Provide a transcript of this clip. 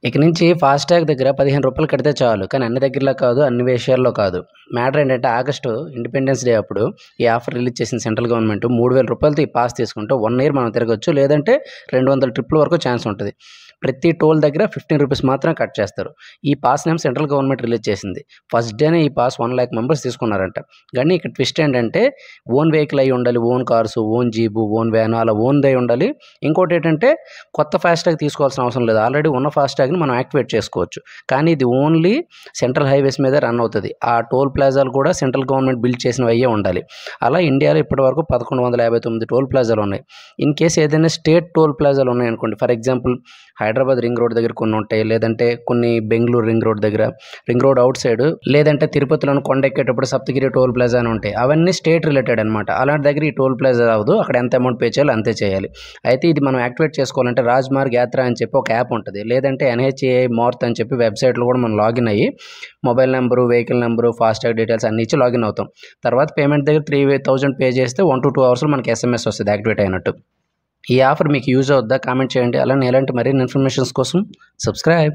ఇక నుంచి ఫాస్టాగ్ దగ్గర రూ. 15 కడితే చాలు. కానీ అన్ని దగ్గరలో కాదు, అన్ని విషయాల్లో కాదు. మ్యాటర్ ఏంటంటే ఆగస్టు ఇండిపెండెన్స్ డే అప్పుడు ఈ ఆఫర్ రిలీజ్ చేసింది సెంట్రల్ గవర్నమెంట్. రూ. 3000తో ఈ పాస్ తీసుకుంటే 1 ఇయర్ మనం తిరగొచ్చు. లేదంటే 200 ట్రిప్పుల వరకు ఛాన్స్ ఉంటది. ప్రతి టోల్ దగ్గర రూ. 15 మాత్రం కట్ చేస్తారు. ఈ పాస్‌నేమో సెంట్రల్ గవర్నమెంట్ రిలీజ్ చేసింది. ఫస్ట్ డేనే ఈ పాస్ 1,00,000 మెంబర్స్ తీసుకున్నారంట. కానీ ఇక్కడ ట్విస్ట్ ఏంటంటే ఓన్ వెహికల్ అయ్యి ఉండాలి. Own cars, own jeep, own van అలా ఓన్‌దై ఉండాలి. ఇంకోటేంటంటే కొత్త ఫాస్టాగ్ తీసుకోవాల్సిన అవసరం లేదు. ఆల్రెడీ ఉన్న ఫాస్టాగ్‌ని మనం యాక్టివేట్ చేసుకోవచ్చు. కానీ ఇది ఓన్లీ సెంట్రల్ హైవేస్ మీద రన్ అవుతది. ఆ టోల్ ప్లాజాలు కూడా సెంట్రల్ గవర్నమెంట్ బిల్డ్ చేసినవయ్యే ఉండాలి. అలా ఇండియాలో ఇప్పటివరకు 1159 టోల్ ప్లాజాలు ఉన్నాయి. ఇన్ కేస్ ఏదైనా స్టేట్ టోల్ ప్లాజాలు ఉన్నాయనుకోండి, for example Hyderabad ring road దగ్గర కొన్ని ఉంటాయి. లేదంటే కొన్ని బెంగుళూరు రింగ్ రోడ్ దగ్గర, రింగ్ రోడ్ అవుట్ సైడ్, లేదంటే తిరుపతిలోని కొండ ఎక్కేటప్పుడు సప్తగిరి టోల్ ప్లాజా అని ఉంటాయి. అవన్నీ స్టేట్ రిలేటెడ్ అనమాట. అలాంటి దగ్గర ఈ టోల్ ప్లాజా అవ్వదు. అక్కడ ఎంత అమౌంట్ పే చేయాలో అంతే చేయాలి. అయితే ఇది మనం యాక్టివేట్ చేసుకోవాలంటే రాజ్మార్గ్ యాత్ర అని చెప్పి ఒక యాప్ ఉంటుంది. లేదంటే NHAI మార్త్ అని చెప్పి వెబ్సైట్లో కూడా మనం లాగిన్ అయ్యి mobile number, vehicle number, FASTag details అన్ని ఇచ్చి లాగిన్ అవుతాం. తర్వాత పేమెంట్ దగ్గర 3,000 పే చేస్తే 1 to 2 అవర్స్లో మనకి SMS వస్తుంది యాక్టివేట్ అయినట్టు. ఈ ఆఫర్ మీకు యూజ్ అవుద్దా? కామెంట్ చేయండి. అలానే ఇలాంటి మరిన్ని ఇన్ఫర్మేషన్స్ కోసం సబ్స్క్రైబ్.